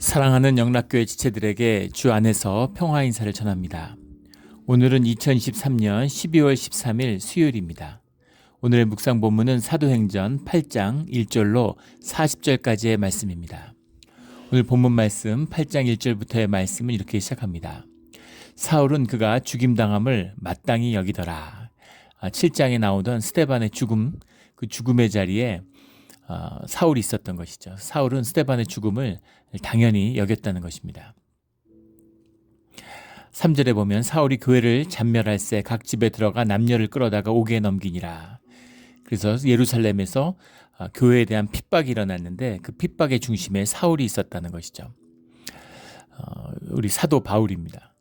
사랑하는 영락교회 지체들에게 주 안에서 평화 인사를 전합니다. 오늘은 2023년 12월 13일 수요일입니다. 오늘의 묵상 본문은 사도행전 8장 1절로 40절까지의 말씀입니다. 오늘 본문 말씀 8장 1절부터의 말씀은 이렇게 시작합니다. 사울은 그가 죽임당함을 마땅히 여기더라. 7장에 나오던 스데반의 죽음, 그 죽음의 자리에 사울이 있었던 것이죠. 사울은 스데반의 죽음을 당연히 여겼다는 것입니다. 3절에 보면 사울이 교회를 잔멸할새 각 집에 들어가 남녀를 끌어다가 옥에 넘기니라. 그래서 예루살렘에서 교회에 대한 핍박이 일어났는데 그 핍박의 중심에 사울이 있었다는 것이죠. 우리 사도 바울입니다.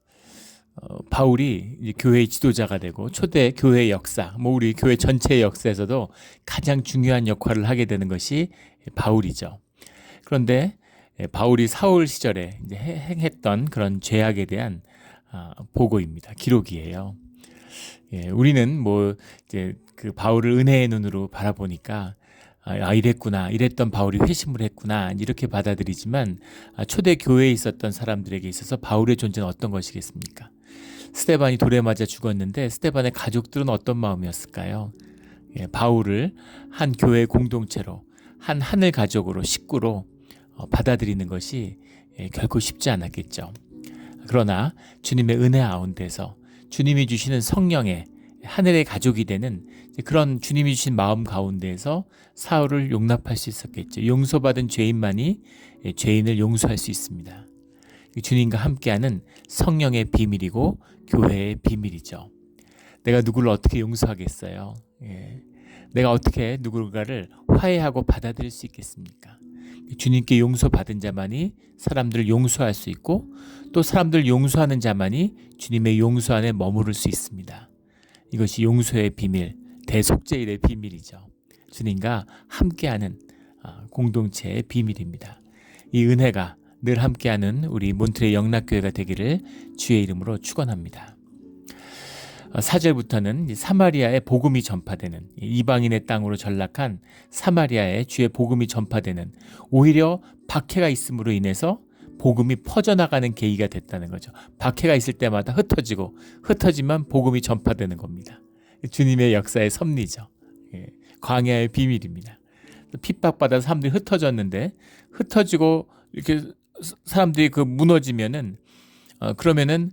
바울이 이제 교회의 지도자가 되고 초대 교회의 역사, 우리 교회 전체의 역사에서도 가장 중요한 역할을 하게 되는 것이 바울이죠. 그런데 바울이 사울 시절에 이제 행했던 그런 죄악에 대한 보고입니다. 기록이에요. 우리는 이제 그 바울을 은혜의 눈으로 바라보니까 이랬구나, 이랬던 바울이 회심을 했구나 이렇게 받아들이지만 초대 교회에 있었던 사람들에게 있어서 바울의 존재는 어떤 것이겠습니까? 스데반이 돌에 맞아 죽었는데 스데반의 가족들은 어떤 마음이었을까요? 바울을 한 교회 공동체로, 한 하늘 가족으로, 식구로 받아들이는 것이 결코 쉽지 않았겠죠. 그러나 주님의 은혜 가운데서 주님이 주시는 성령의 하늘의 가족이 되는 그런 주님이 주신 마음 가운데에서 사울을 용납할 수 있었겠죠. 용서받은 죄인만이 죄인을 용서할 수 있습니다. 주님과 함께하는 성령의 비밀이고 교회의 비밀이죠. 내가 누구를 어떻게 용서하겠어요? 내가 어떻게 누군가를 화해하고 받아들일 수 있겠습니까? 주님께 용서받은 자만이 사람들을 용서할 수 있고 또 사람들을 용서하는 자만이 주님의 용서 안에 머무를 수 있습니다. 이것이 용서의 비밀, 대속죄일의 비밀이죠. 주님과 함께하는 공동체의 비밀입니다. 이 은혜가 늘 함께하는 우리 몬트레 영락교회가 되기를 주의 이름으로 축원합니다. 4절부터는 사마리아의 복음이 전파되는, 이방인의 땅으로 전락한 사마리아에 주의 복음이 전파되는, 오히려 박해가 있음으로 인해서 복음이 퍼져나가는 계기가 됐다는 거죠. 박해가 있을 때마다 흩어지만 복음이 전파되는 겁니다. 주님의 역사의 섭리죠. 광야의 비밀입니다. 핍박받아서 사람들이 흩어졌는데 흩어지고 이렇게 사람들이 무너지면은 그러면은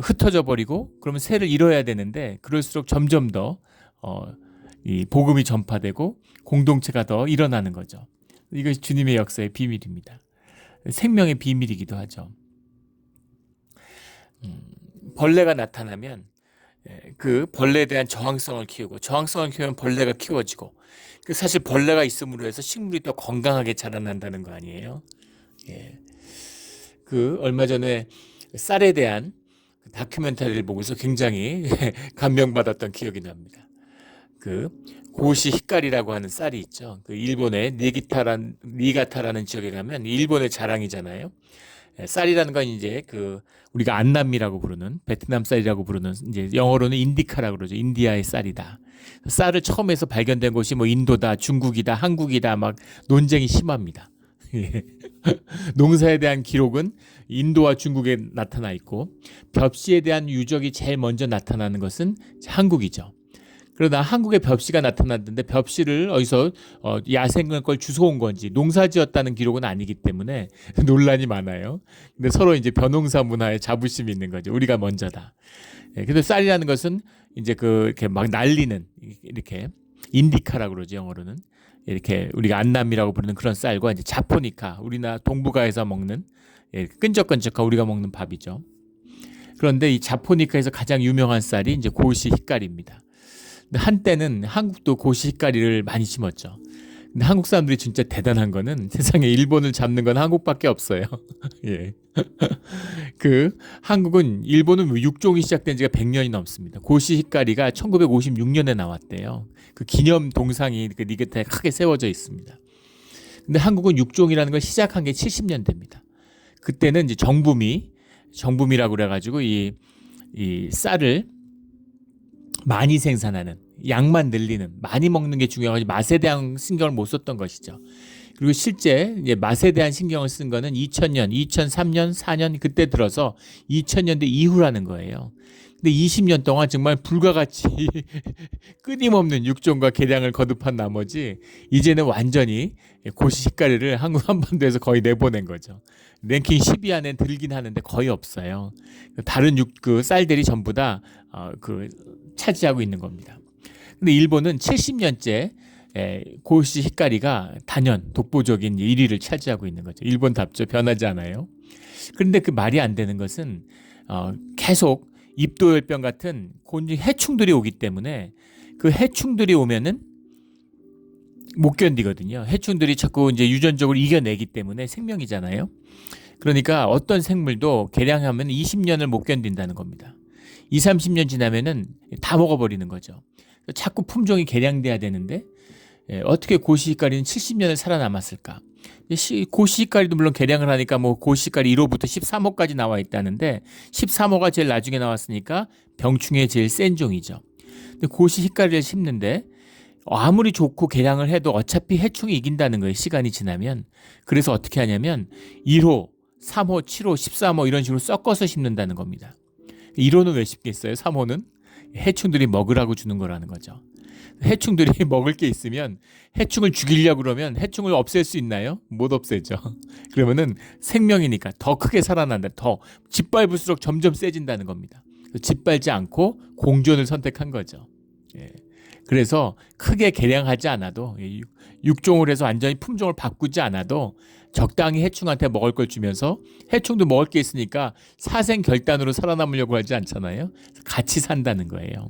흩어져 버리고 그러면 새를 잃어야 되는데 그럴수록 점점 더 이 복음이 전파되고 공동체가 더 일어나는 거죠. 이것이 주님의 역사의 비밀입니다. 생명의 비밀이기도 하죠. 벌레가 나타나면 그 벌레에 대한 저항성을 키우고 저항성을 키우면 벌레가 키워지고 사실 벌레가 있음으로 해서 식물이 더 건강하게 자라난다는 거 아니에요? 얼마 전에 쌀에 대한 다큐멘터리를 보고서 굉장히 감명받았던 기억이 납니다. 고시 히카리라고 하는 쌀이 있죠. 일본의 니가타라는 지역에 가면 일본의 자랑이잖아요. 쌀이라는 건 이제 우리가 안남미라고 부르는 베트남 쌀이라고 부르는 이제 영어로는 인디카라고 그러죠. 인디아의 쌀이다. 쌀을 처음에서 발견된 곳이 인도다, 중국이다, 한국이다 막 논쟁이 심합니다. 농사에 대한 기록은 인도와 중국에 나타나 있고 벽시에 대한 유적이 제일 먼저 나타나는 것은 한국이죠. 그러나 한국에 벽시가 나타났는데 벽시를 어디서 야생의 걸 주워온 건지 농사지었다는 기록은 아니기 때문에 논란이 많아요. 근데 서로 이제 벼농사 문화에 자부심이 있는 거죠. 우리가 먼저다. 근데 쌀이라는 것은 이제 이렇게 막 날리는 이렇게 인디카라고 그러죠. 영어로는. 이렇게 우리가 안남이라고 부르는 그런 쌀과 이제 자포니카, 우리나라 동북아에서 먹는 끈적끈적한 우리가 먹는 밥이죠. 그런데 이 자포니카에서 가장 유명한 쌀이 이제 고시 히카리입니다. 근데 한때는 한국도 고시 히카리를 많이 심었죠. 근데 한국 사람들이 진짜 대단한 거는 세상에 일본을 잡는 건 한국밖에 없어요. 예. 한국은 일본은 육종이 시작된 지가 100년이 넘습니다. 고시 히카리가 1956년에 나왔대요. 기념 동상이 니 곁에 크게 세워져 있습니다. 근데 한국은 육종이라는 걸 시작한 게 70년대입니다. 그때는 이제 정부미라고 그래가지고 이 쌀을 많이 생산하는, 양만 늘리는, 많이 먹는 게 중요하지 맛에 대한 신경을 못 썼던 것이죠. 그리고 실제 이제 맛에 대한 신경을 쓴 거는 2000년, 2003년, 4년 그때 들어서 2000년대 이후라는 거예요. 근데 20년 동안 정말 불과같이 끊임없는 육종과 개량을 거듭한 나머지 이제는 완전히 고시식가리를 한국 한반도에서 거의 내보낸 거죠. 랭킹 10위 안에 들긴 하는데 거의 없어요. 다른 그 쌀들이 전부 다 차지하고 있는 겁니다. 근데 일본은 70년째 고시식가리가 단연 독보적인 1위를 차지하고 있는 거죠. 일본답죠. 변하지 않아요. 그런데 그 말이 안 되는 것은 계속 입도열병 같은 해충들이 오기 때문에 그 해충들이 오면은 못 견디거든요. 해충들이 자꾸 이제 유전적으로 이겨내기 때문에 생명이잖아요. 그러니까 어떤 생물도 개량하면 20년을 못 견딘다는 겁니다. 20, 30년 지나면은 다 먹어버리는 거죠. 자꾸 품종이 개량돼야 되는데 어떻게 고시식가리는 70년을 살아남았을까? 고시식가리도 물론 개량을 하니까 뭐 고시식가리 1호부터 13호까지 나와 있다는데 13호가 제일 나중에 나왔으니까 병충해 제일 센 종이죠. 근데 고시식가리를 심는데 아무리 좋고 개량을 해도 어차피 해충이 이긴다는 거예요. 시간이 지나면. 그래서 어떻게 하냐면 1호, 3호, 7호, 13호 이런 식으로 섞어서 심는다는 겁니다. 1호는 왜 심겠어요? 3호는 해충들이 먹으라고 주는 거라는 거죠. 해충들이 먹을 게 있으면 해충을 죽이려고 그러면 해충을 없앨 수 있나요? 못 없애죠. 그러면은 생명이니까 더 크게 살아난다. 더 짓밟을수록 점점 세진다는 겁니다. 짓밟지 않고 공존을 선택한 거죠. 그래서 크게 개량하지 않아도 육종을 해서 완전히 품종을 바꾸지 않아도 적당히 해충한테 먹을 걸 주면서 해충도 먹을 게 있으니까 사생결단으로 살아남으려고 하지 않잖아요. 같이 산다는 거예요.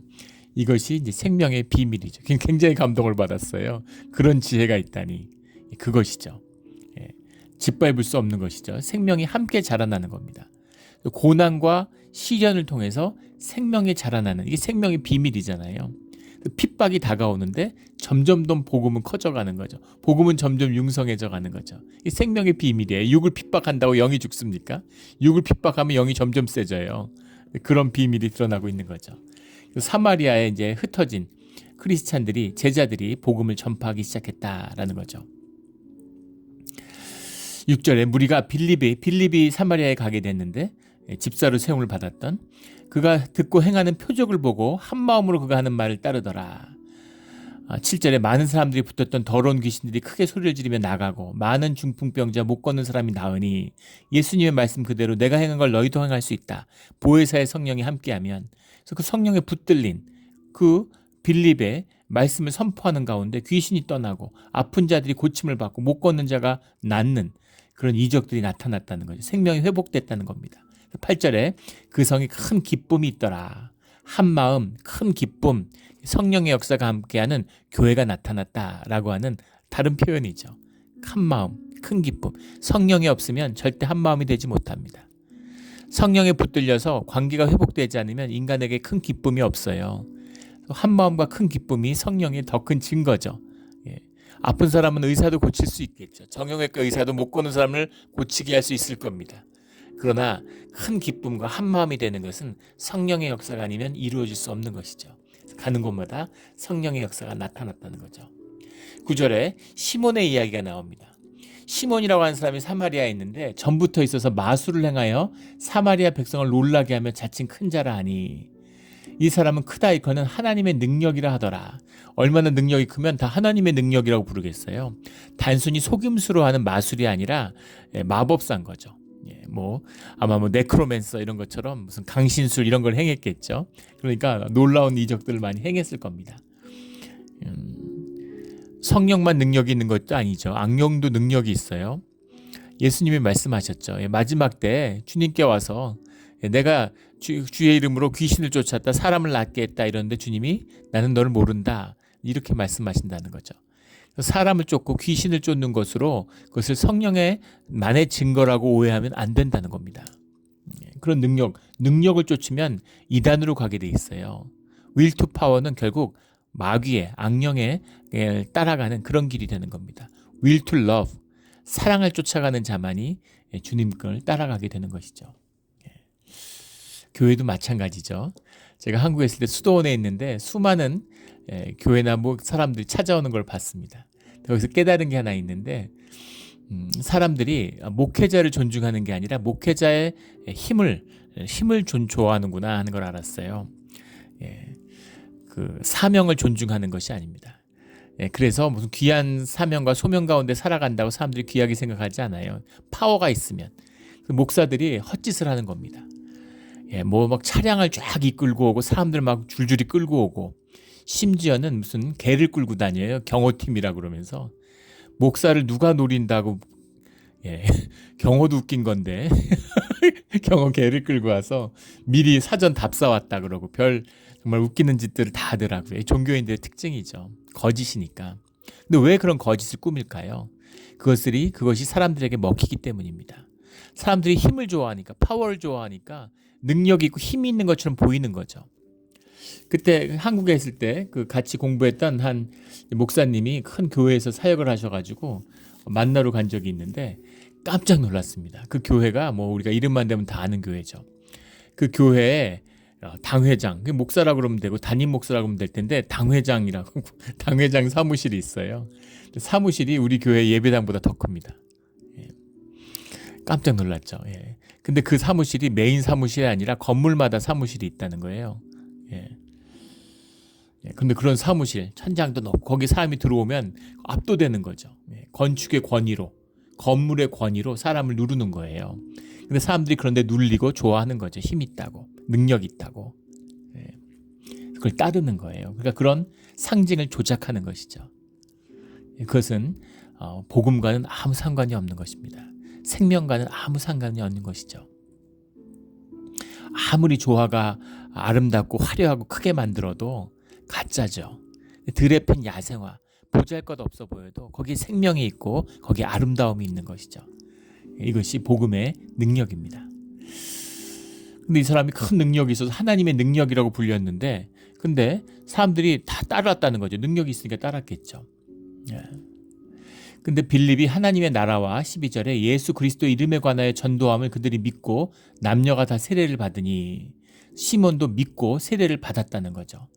이것이 이제 생명의 비밀이죠. 굉장히 감동을 받았어요. 그런 지혜가 있다니 그것이죠. 짓밟을 수 없는 것이죠. 생명이 함께 자라나는 겁니다. 고난과 시련을 통해서 생명이 자라나는 이게 생명의 비밀이잖아요. 핍박이 다가오는데 점점 더 복음은 커져가는 거죠. 복음은 점점 융성해져 가는 거죠. 이 생명의 비밀이에요. 육을 핍박한다고 영이 죽습니까? 육을 핍박하면 영이 점점 세져요. 그런 비밀이 드러나고 있는 거죠. 사마리아에 이제 흩어진 크리스찬들이 제자들이 복음을 전파하기 시작했다라는 거죠. 6절에 무리가 빌립이 사마리아에 가게 됐는데 집사로 세움을 받았던 그가 듣고 행하는 표적을 보고 한 마음으로 그가 하는 말을 따르더라. 7절에 많은 사람들이 붙었던 더러운 귀신들이 크게 소리를 지르며 나가고 많은 중풍병자 못 걷는 사람이 나으니 예수님의 말씀 그대로 내가 행한 걸 너희도 행할 수 있다. 보혜사의 성령이 함께하면 그래서 그 성령에 붙들린 그 빌립의 말씀을 선포하는 가운데 귀신이 떠나고 아픈 자들이 고침을 받고 못 걷는 자가 낫는 그런 이적들이 나타났다는 거죠. 생명이 회복됐다는 겁니다. 8절에 그 성이 큰 기쁨이 있더라. 한 마음 큰 기쁨 성령의 역사가 함께하는 교회가 나타났다라고 하는 다른 표현이죠. 한 마음 큰 기쁨 성령이 없으면 절대 한 마음이 되지 못합니다. 성령에 붙들려서 관계가 회복되지 않으면 인간에게 큰 기쁨이 없어요. 한 마음과 큰 기쁨이 성령의 더 큰 증거죠. 아픈 사람은 의사도 고칠 수 있겠죠. 정형외과 의사도 못 걷는 사람을 고치게 할 수 있을 겁니다. 그러나 큰 기쁨과 한 마음이 되는 것은 성령의 역사가 아니면 이루어질 수 없는 것이죠. 가는 곳마다 성령의 역사가 나타났다는 거죠. 9절에 시몬의 이야기가 나옵니다. 시몬이라고 하는 사람이 사마리아에 있는데 전부터 있어서 마술을 행하여 사마리아 백성을 놀라게 하며 자칭 큰 자라 하니 이 사람은 크다 이커는 하나님의 능력이라 하더라. 얼마나 능력이 크면 다 하나님의 능력이라고 부르겠어요. 단순히 속임수로 하는 마술이 아니라 마법사인 거죠. 아마 네크로맨서 이런 것처럼 무슨 강신술 이런 걸 행했겠죠. 그러니까 놀라운 이적들을 많이 행했을 겁니다. 성령만 능력이 있는 것도 아니죠. 악령도 능력이 있어요. 예수님이 말씀하셨죠. 마지막 때 주님께 와서 내가 주의 이름으로 귀신을 쫓았다 사람을 낫게 했다 이러는데 주님이 나는 너를 모른다 이렇게 말씀하신다는 거죠. 사람을 쫓고 귀신을 쫓는 것으로 그것을 성령의 만의 증거라고 오해하면 안 된다는 겁니다. 그런 능력을 쫓으면 이단으로 가게 돼 있어요. will to power는 결국 마귀의 악령에 따라가는 그런 길이 되는 겁니다. will to love 사랑을 쫓아가는 자만이 주님 걸 따라가게 되는 것이죠. 교회도 마찬가지죠. 제가 한국에 있을 때 수도원에 있는데 수많은 교회나 사람들이 찾아오는 걸 봤습니다. 거기서 깨달은 게 하나 있는데 사람들이 목회자를 존중하는 게 아니라 목회자의 힘을 좋아하는구나 하는 걸 알았어요. 예, 그 사명을 존중하는 것이 아닙니다. 예, 그래서 무슨 귀한 사명과 소명 가운데 살아간다고 사람들이 귀하게 생각하지 않아요. 파워가 있으면. 그 목사들이 헛짓을 하는 겁니다. 예, 뭐 막 차량을 쫙 이끌고 오고 사람들 막 줄줄이 끌고 오고 심지어는 무슨 개를 끌고 다녀요. 경호팀이라 그러면서 목사를 누가 노린다고. 예, 경호도 웃긴 건데 경호 개를 끌고 와서 미리 사전 답사 왔다 그러고 별 정말 웃기는 짓들을 다 하더라고요. 종교인들의 특징이죠. 거짓이니까. 근데 왜 그런 거짓을 꾸밀까요? 그것이 사람들에게 먹히기 때문입니다. 사람들이 힘을 좋아하니까, 파워를 좋아하니까 능력이 있고 힘이 있는 것처럼 보이는 거죠. 그때 한국에 있을 때 그 같이 공부했던 한 목사님이 큰 교회에서 사역을 하셔가지고 만나러 간 적이 있는데 깜짝 놀랐습니다. 그 교회가 뭐 우리가 이름만 대면 다 아는 교회죠. 그 교회에 당회장, 목사라고 그러면 되고 담임 목사라고 하면 될 텐데 당회장이라고 당회장 사무실이 있어요. 사무실이 우리 교회 예배당보다 더 큽니다. 예. 깜짝 놀랐죠. 예. 근데 그 사무실이 메인 사무실이 아니라 건물마다 사무실이 있다는 거예요. 예. 예. 근데 그런 사무실, 천장도 높고 거기 사람이 들어오면 압도되는 거죠. 예. 건축의 권위로, 건물의 권위로 사람을 누르는 거예요. 근데 사람들이 그런데 눌리고 좋아하는 거죠. 힘 있다고, 능력 있다고. 예. 그걸 따르는 거예요. 그러니까 그런 상징을 조작하는 것이죠. 예. 그것은 복음과는 아무 상관이 없는 것입니다. 생명과는 아무 상관이 없는 것이죠. 아무리 조화가 아름답고 화려하고 크게 만들어도 가짜죠. 들에 핀 야생화, 보잘것없어 보여도 거기에 생명이 있고 거기에 아름다움이 있는 것이죠. 이것이 복음의 능력입니다. 근데 이 사람이 큰 능력이 있어서 하나님의 능력이라고 불렸는데 근데 사람들이 다 따랐다는 거죠. 능력이 있으니까 따랐겠죠. 예. 근데 빌립이 하나님의 나라와 12절에 예수 그리스도 이름에 관하여 전도함을 그들이 믿고 남녀가 다 세례를 받으니 시몬도 믿고 세례를 받았다는 거죠.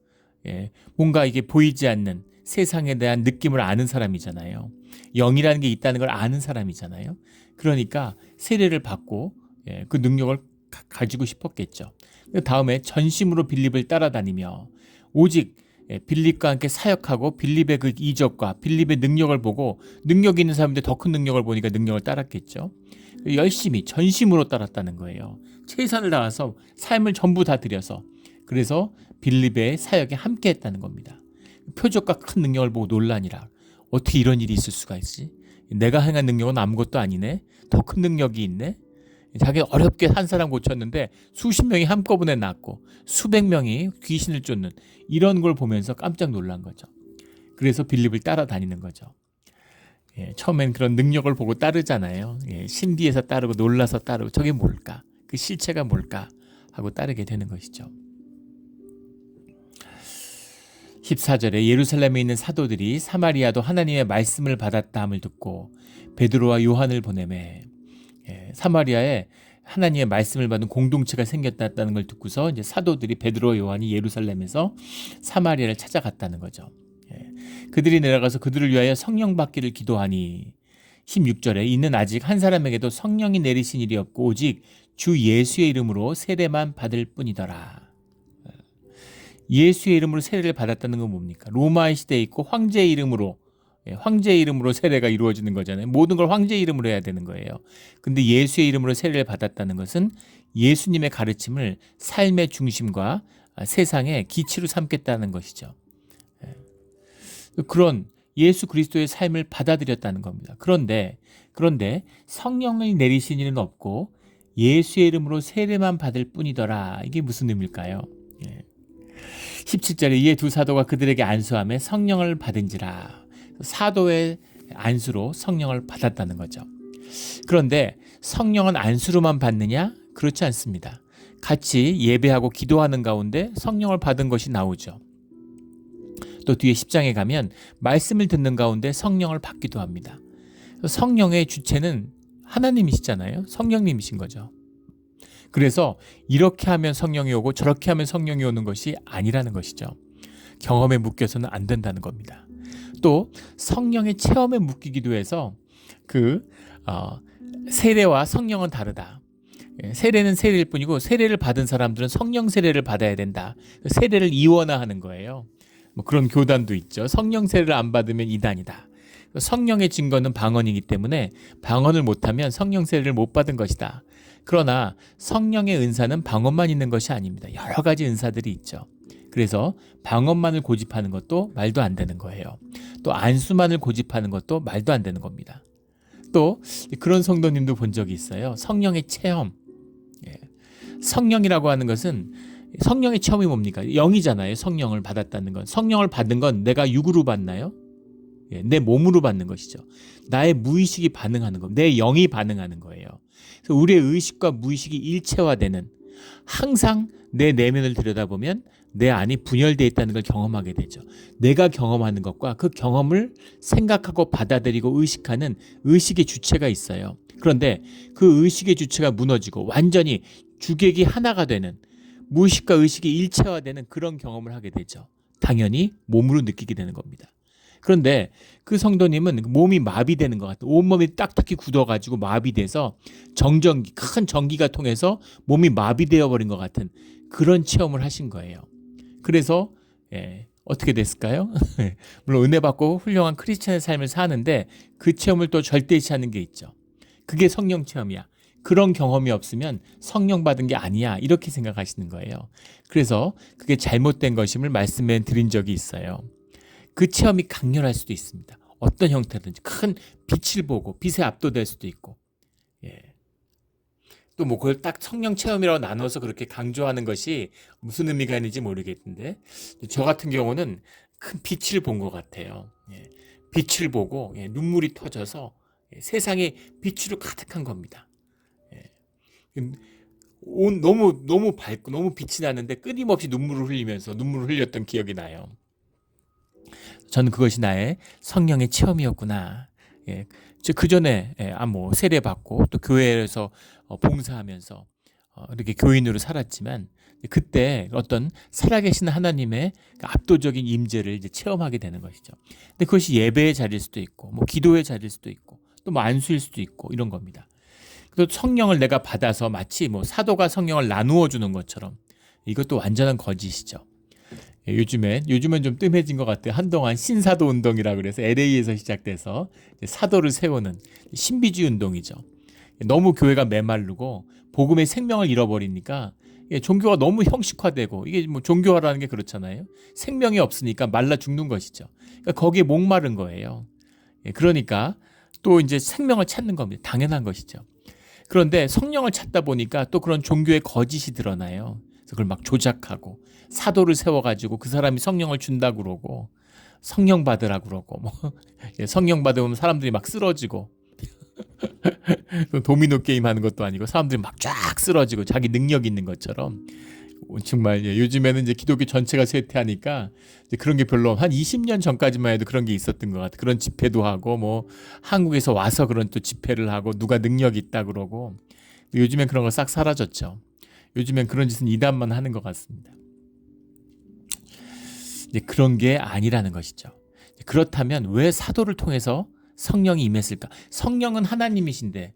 예, 뭔가 이게 보이지 않는 세상에 대한 느낌을 아는 사람이잖아요. 영이라는 게 있다는 걸 아는 사람이잖아요. 그러니까 세례를 받고 그 능력을 가지고 싶었겠죠. 다음에 전심으로 빌립을 따라다니며 오직 빌립과 함께 사역하고 빌립의 그 이적과 빌립의 능력을 보고 능력 있는 사람인데 더 큰 능력을 보니까 능력을 따랐겠죠. 열심히 전심으로 따랐다는 거예요. 최선을 다해서 삶을 전부 다 들여서 그래서 빌립의 사역에 함께 했다는 겁니다. 표적과 큰 능력을 보고 놀라니라. 어떻게 이런 일이 있을 수가 있지? 내가 행한 능력은 아무것도 아니네. 더 큰 능력이 있네. 자기가 어렵게 한 사람 고쳤는데 수십 명이 한꺼번에 낫고 수백 명이 귀신을 쫓는 이런 걸 보면서 깜짝 놀란 거죠. 그래서 빌립을 따라다니는 거죠. 예, 처음엔 그런 능력을 보고 따르잖아요. 예, 신비해서 따르고 놀라서 따르고 저게 뭘까? 그 실체가 뭘까? 하고 따르게 되는 것이죠. 14절에 예루살렘에 있는 사도들이 사마리아도 하나님의 말씀을 받았다 함을 듣고 베드로와 요한을 보내매 사마리아에 하나님의 말씀을 받은 공동체가 생겼다는 걸 듣고서 이제 사도들이 베드로와 요한이 예루살렘에서 사마리아를 찾아갔다는 거죠. 그들이 내려가서 그들을 위하여 성령 받기를 기도하니 16절에 이는 아직 한 사람에게도 성령이 내리신 일이 없고 오직 주 예수의 이름으로 세례만 받을 뿐이더라. 예수의 이름으로 세례를 받았다는 건 뭡니까? 로마의 시대에 있고 황제의 이름으로 세례가 이루어지는 거잖아요. 모든 걸 황제의 이름으로 해야 되는 거예요. 근데 예수의 이름으로 세례를 받았다는 것은 예수님의 가르침을 삶의 중심과 세상의 기치로 삼겠다는 것이죠. 그런 예수 그리스도의 삶을 받아들였다는 겁니다. 그런데 성령을 내리신 일은 없고 예수의 이름으로 세례만 받을 뿐이더라. 이게 무슨 의미일까요? 17절에 이에 두 사도가 그들에게 안수하며 성령을 받은지라. 사도의 안수로 성령을 받았다는 거죠. 그런데 성령은 안수로만 받느냐? 그렇지 않습니다. 같이 예배하고 기도하는 가운데 성령을 받은 것이 나오죠. 또 뒤에 10장에 가면 말씀을 듣는 가운데 성령을 받기도 합니다. 성령의 주체는 하나님이시잖아요. 성령님이신 거죠. 그래서 이렇게 하면 성령이 오고 저렇게 하면 성령이 오는 것이 아니라는 것이죠. 경험에 묶여서는 안 된다는 겁니다. 또 성령의 체험에 묶이기도 해서 그 세례와 성령은 다르다. 세례는 세례일 뿐이고 세례를 받은 사람들은 성령 세례를 받아야 된다. 세례를 이원화하는 거예요. 뭐 그런 교단도 있죠. 성령 세례를 안 받으면 이단이다. 성령의 증거는 방언이기 때문에 방언을 못하면 성령 세례를 못 받은 것이다. 그러나 성령의 은사는 방언만 있는 것이 아닙니다. 여러 가지 은사들이 있죠. 그래서 방언만을 고집하는 것도 말도 안 되는 거예요. 또 안수만을 고집하는 것도 말도 안 되는 겁니다. 또 그런 성도님도 본 적이 있어요. 성령의 체험. 성령이라고 하는 것은 성령의 체험이 뭡니까? 영이잖아요. 성령을 받았다는 건. 성령을 받은 건 내가 육으로 받나요? 내 몸으로 받는 것이죠. 나의 무의식이 반응하는 것, 내 영이 반응하는 거예요. 그래서 우리의 의식과 무의식이 일체화되는, 항상 내 내면을 들여다보면 내 안이 분열되어 있다는 걸 경험하게 되죠. 내가 경험하는 것과 그 경험을 생각하고 받아들이고 의식하는 의식의 주체가 있어요. 그런데 그 의식의 주체가 무너지고 완전히 주객이 하나가 되는, 무의식과 의식이 일체화되는 그런 경험을 하게 되죠. 당연히 몸으로 느끼게 되는 겁니다. 그런데 그 성도님은 몸이 마비되는 것 같아요. 온몸이 딱딱히 굳어가지고 마비돼서 정전기, 큰 전기가 통해서 몸이 마비되어 버린 것 같은 그런 체험을 하신 거예요. 그래서 어떻게 됐을까요? 물론 은혜 받고 훌륭한 크리스천의 삶을 사는데 그 체험을 또 절대치 않는 게 있죠. 그게 성령 체험이야. 그런 경험이 없으면 성령 받은 게 아니야. 이렇게 생각하시는 거예요. 그래서 그게 잘못된 것임을 말씀해 드린 적이 있어요. 그 체험이 강렬할 수도 있습니다. 어떤 형태든지 큰 빛을 보고 빛에 압도될 수도 있고, 또 뭐 그걸 딱 성령 체험이라고 나눠서 그렇게 강조하는 것이 무슨 의미가 있는지 모르겠는데, 저 같은 경우는 큰 빛을 본 것 같아요. 빛을 보고 눈물이 터져서 세상이 빛으로 가득한 겁니다. 너무 밝고 너무 빛이 나는데 끊임없이 눈물을 흘렸던 기억이 나요. 저는 그것이 나의 성령의 체험이었구나. 그 전에 세례 받고 또 교회에서 봉사하면서 이렇게 교인으로 살았지만 그때 어떤 살아계신 하나님의 압도적인 임재를 이제 체험하게 되는 것이죠. 근데 그것이 예배의 자리일 수도 있고, 뭐 기도의 자리일 수도 있고, 또 뭐 안수일 수도 있고 이런 겁니다. 또 성령을 내가 받아서 마치 뭐 사도가 성령을 나누어 주는 것처럼, 이것도 완전한 거짓이죠. 요즘엔 좀 뜸해진 것 같아요. 한동안 신사도 운동이라 그래서 LA에서 시작돼서 사도를 세우는 신비주의 운동이죠. 너무 교회가 메마르고 복음의 생명을 잃어버리니까 종교가 너무 형식화되고, 이게 뭐 종교화라는 게 그렇잖아요. 생명이 없으니까 말라 죽는 것이죠. 그러니까 거기에 목마른 거예요. 그러니까 또 이제 생명을 찾는 겁니다. 당연한 것이죠. 그런데 성령을 찾다 보니까 또 그런 종교의 거짓이 드러나요. 그래서 그걸 막 조작하고 사도를 세워가지고 그 사람이 성령을 준다 그러고 성령 받으라 그러고 뭐 성령 받으면 사람들이 막 쓰러지고 도미노 게임 하는 것도 아니고 사람들이 막 쫙 쓰러지고 자기 능력 있는 것처럼, 정말 요즘에는 이제 기독교 전체가 쇠퇴하니까 이제 그런 게 별로, 한 20년 전까지만 해도 그런 게 있었던 것 같아. 그런 집회도 하고 뭐 한국에서 와서 그런 또 집회를 하고 누가 능력 있다 그러고, 요즘엔 그런 거 싹 사라졌죠. 요즘엔 그런 짓은 이단만 하는 것 같습니다. 이제 그런 게 아니라는 것이죠. 그렇다면 왜 사도를 통해서 성령이 임했을까? 성령은 하나님이신데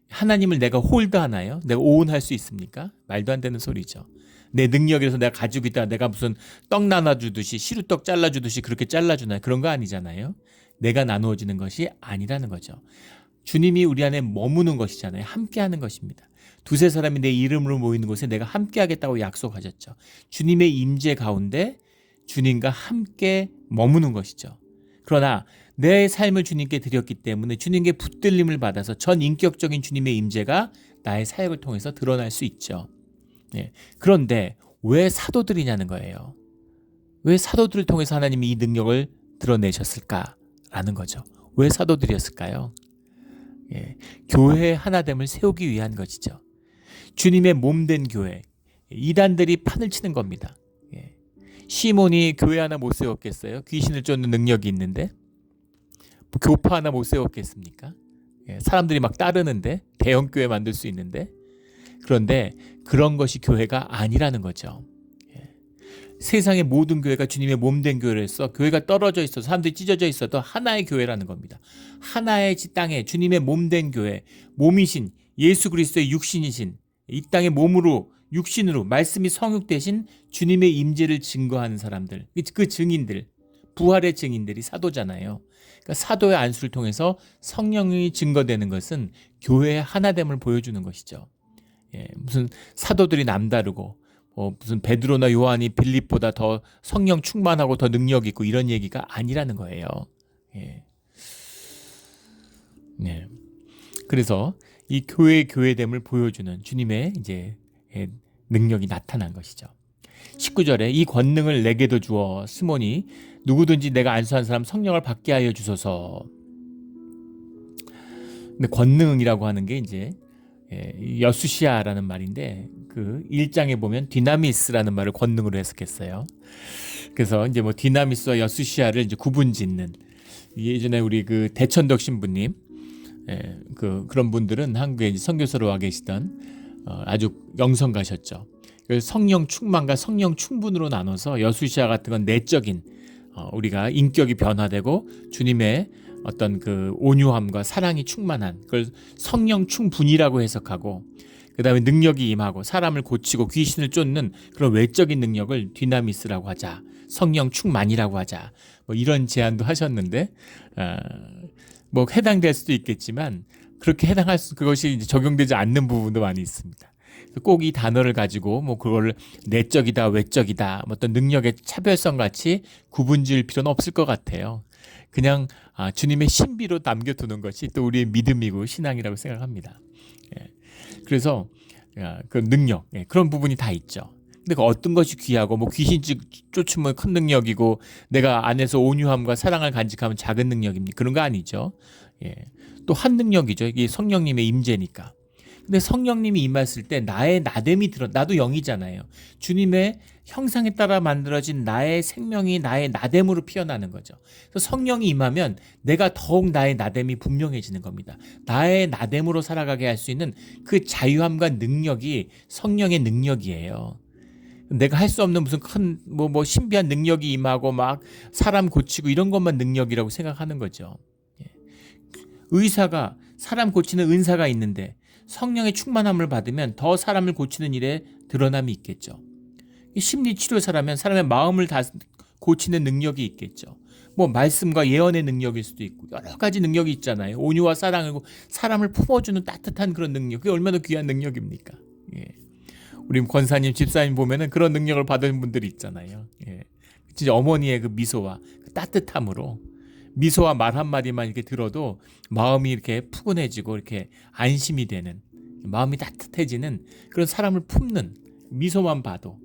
하나님을 내가 홀드하나요? 내가 오운할 수 있습니까? 말도 안 되는 소리죠. 내 능력에서 내가 가지고 있다, 내가 무슨 떡 나눠주듯이 시루떡 잘라주듯이 그렇게 잘라주나요? 그런 거 아니잖아요. 내가 나누어지는 것이 아니라는 거죠. 주님이 우리 안에 머무는 것이잖아요. 함께하는 것입니다. 두세 사람이 내 이름으로 모이는 곳에 내가 함께하겠다고 약속하셨죠. 주님의 임재 가운데 주님과 함께 머무는 것이죠. 그러나 내 삶을 주님께 드렸기 때문에 주님께 붙들림을 받아서 전인격적인 주님의 임재가 나의 사역을 통해서 드러날 수 있죠. 그런데 왜 사도들이냐는 거예요. 왜 사도들을 통해서 하나님이 이 능력을 드러내셨을까라는 거죠. 왜 사도들이었을까요? 교회의 하나됨을 세우기 위한 것이죠. 주님의 몸된 교회, 이단들이 판을 치는 겁니다. 시몬이 교회 하나 못 세웠겠어요? 귀신을 쫓는 능력이 있는데 교파 하나 못 세웠겠습니까? 사람들이 막 따르는데, 대형교회 만들 수 있는데. 그런데 그런 것이 교회가 아니라는 거죠. 세상의 모든 교회가 주님의 몸된 교회로서 교회가 떨어져 있어서 사람들이 찢어져 있어도 하나의 교회라는 겁니다. 하나의 땅에 주님의 몸된 교회, 몸이신 예수 그리스도의 육신이신 이 땅의 몸으로 육신으로 말씀이 성육되신 주님의 임재를 증거하는 사람들, 그 증인들, 부활의 증인들이 사도잖아요. 그러니까 사도의 안수를 통해서 성령이 증거되는 것은 교회의 하나됨을 보여주는 것이죠. 무슨 사도들이 남다르고 무슨 베드로나 요한이 빌립보다 더 성령 충만하고 더 능력 있고 이런 얘기가 아니라는 거예요. 그래서 이 교회됨을 보여주는 주님의 이제 능력이 나타난 것이죠. 19절에 이 권능을 내게도 주어 스모니 누구든지 내가 안수한 사람 성령을 받게 하여 주소서. 근데 권능이라고 하는 게 이제 여수시아라는 말인데 그 1장에 보면 디나미스라는 말을 권능으로 해석했어요. 그래서 이제 뭐 디나미스와 여수시아를 이제 구분짓는 예전에 우리 그 대천덕 신부님 그런 분들은 한국에 이제 선교사로 와 계시던 아주 영성가셨죠. 성령 충만과 성령 충분으로 나눠서 여수시아 같은 건 내적인 우리가 인격이 변화되고 주님의 어떤 그 온유함과 사랑이 충만한 그걸 성령 충분이라고 해석하고 그 다음에 능력이 임하고 사람을 고치고 귀신을 쫓는 그런 외적인 능력을 디나미스라고 하자, 성령 충만이라고 하자, 뭐 이런 제안도 하셨는데 뭐 해당될 수도 있겠지만 그렇게 그것이 이제 적용되지 않는 부분도 많이 있습니다. 꼭 이 단어를 가지고 뭐 그걸 내적이다 외적이다 뭐 어떤 능력의 차별성 같이 구분지을 필요는 없을 것 같아요. 그냥 주님의 신비로 남겨두는 것이 또 우리의 믿음이고 신앙이라고 생각합니다. 그래서 그 능력 그런 부분이 다 있죠. 근데 그 어떤 것이 귀하고 뭐 귀신 쫓으면 큰 능력이고 내가 안에서 온유함과 사랑을 간직하면 작은 능력입니까? 그런 거 아니죠. 또 한 능력이죠. 이게 성령님의 임재니까. 근데 성령님이 임했을 때 나의 나됨이 나도 영이잖아요. 주님의 형상에 따라 만들어진 나의 생명이 나의 나됨으로 피어나는 거죠. 그래서 성령이 임하면 내가 더욱 나의 나됨이 분명해지는 겁니다. 나의 나됨으로 살아가게 할 수 있는 그 자유함과 능력이 성령의 능력이에요. 내가 할 수 없는 무슨 큰 뭐 신비한 능력이 임하고 막 사람 고치고 이런 것만 능력이라고 생각하는 거죠. 의사가 사람 고치는 은사가 있는데 성령의 충만함을 받으면 더 사람을 고치는 일에 드러남이 있겠죠. 심리치료사라면 사람의 마음을 다 고치는 능력이 있겠죠. 뭐 말씀과 예언의 능력일 수도 있고 여러 가지 능력이 있잖아요. 온유와 사랑을 사람을 품어주는 따뜻한 그런 능력. 그게 얼마나 귀한 능력입니까? 우리 권사님, 집사님 보면은 그런 능력을 받은 분들이 있잖아요. 진짜 어머니의 그 미소와 그 따뜻함으로 미소와 말 한마디만 이렇게 들어도 마음이 이렇게 푸근해지고 이렇게 안심이 되는 마음이 따뜻해지는 그런 사람을 품는 미소만 봐도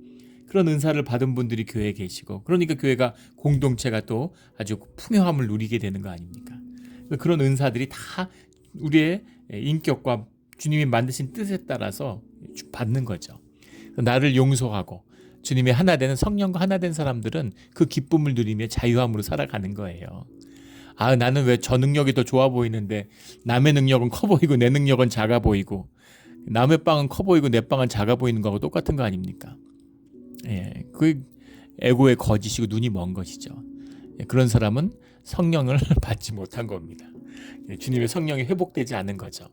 그런 은사를 받은 분들이 교회에 계시고 그러니까 교회가 공동체가 또 아주 풍요함을 누리게 되는 거 아닙니까? 그런 은사들이 다 우리의 인격과 주님이 만드신 뜻에 따라서 받는 거죠. 나를 용서하고 주님의 하나 되는 성령과 하나 된 사람들은 그 기쁨을 누리며 자유함으로 살아가는 거예요. 나는 왜 저 능력이 더 좋아 보이는데 남의 능력은 커 보이고 내 능력은 작아 보이고 남의 빵은 커 보이고 내 빵은 작아 보이는 거하고 똑같은 거 아닙니까? 그 에고의 거짓이고 눈이 먼 것이죠. 그런 사람은 성령을 받지 못한 겁니다. 주님의 성령이 회복되지 않은 거죠.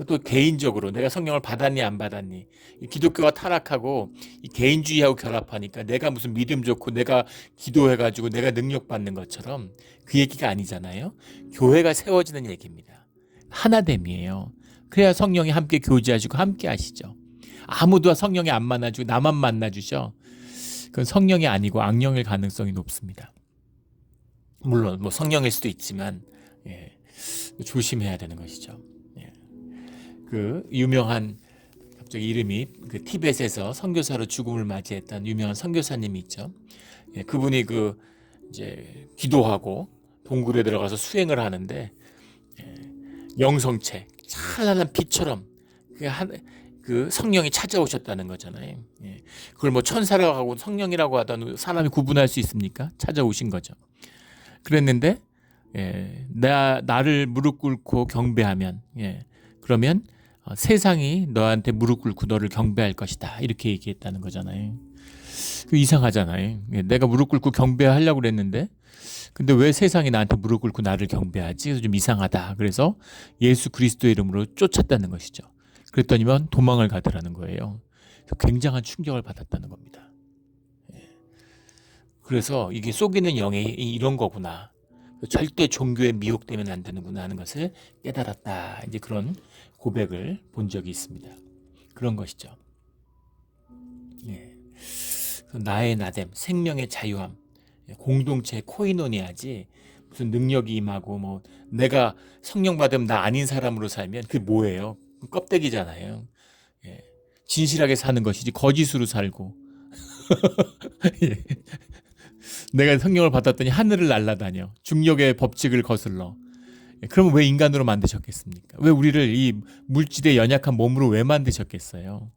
또 개인적으로 내가 성령을 받았니 안 받았니 기독교가 타락하고 이 개인주의하고 결합하니까 내가 무슨 믿음 좋고 내가 기도해가지고 내가 능력 받는 것처럼 그 얘기가 아니잖아요. 교회가 세워지는 얘기입니다. 하나됨이에요. 그래야 성령이 함께 교제하시고 함께 하시죠. 아무도 성령이 안 만나주고 나만 만나주셔. 그건 성령이 아니고 악령일 가능성이 높습니다. 물론 뭐 성령일 수도 있지만 조심해야 되는 것이죠. 그 유명한 갑자기 이름이 그 티벳에서 선교사로 죽음을 맞이했던 유명한 선교사님이 있죠. 그분이 그 이제 기도하고 동굴에 들어가서 수행을 하는데 영성체 찬란한 빛처럼 그 성령이 찾아오셨다는 거잖아요. 그걸 뭐 천사라고 하고 성령이라고 하던 사람이 구분할 수 있습니까? 찾아오신 거죠. 그랬는데 나를 무릎 꿇고 경배하면 그러면 세상이 너한테 무릎 꿇고 너를 경배할 것이다. 이렇게 얘기했다는 거잖아요. 이상하잖아요. 내가 무릎 꿇고 경배하려고 그랬는데 근데 왜 세상이 나한테 무릎 꿇고 나를 경배하지? 그래서 좀 이상하다. 그래서 예수 그리스도의 이름으로 쫓았다는 것이죠. 그랬더니만 도망을 가더라는 거예요. 굉장한 충격을 받았다는 겁니다. 그래서 이게 속이는 영이 이런 거구나. 절대 종교에 미혹되면 안 되는구나 하는 것을 깨달았다. 이제 그런 고백을 본 적이 있습니다. 그런 것이죠. 예. 나의 나됨, 생명의 자유함, 공동체 코이노니아지 무슨 능력이 임하고 뭐 내가 성령 받으면 나 아닌 사람으로 살면 그게 뭐예요? 껍데기잖아요. 예. 진실하게 사는 것이지 거짓으로 살고 예. 내가 성령을 받았더니 하늘을 날아다녀 중력의 법칙을 거슬러 그러면 왜 인간으로 만드셨겠습니까? 왜 우리를 이 물질의 연약한 몸으로 왜 만드셨겠어요?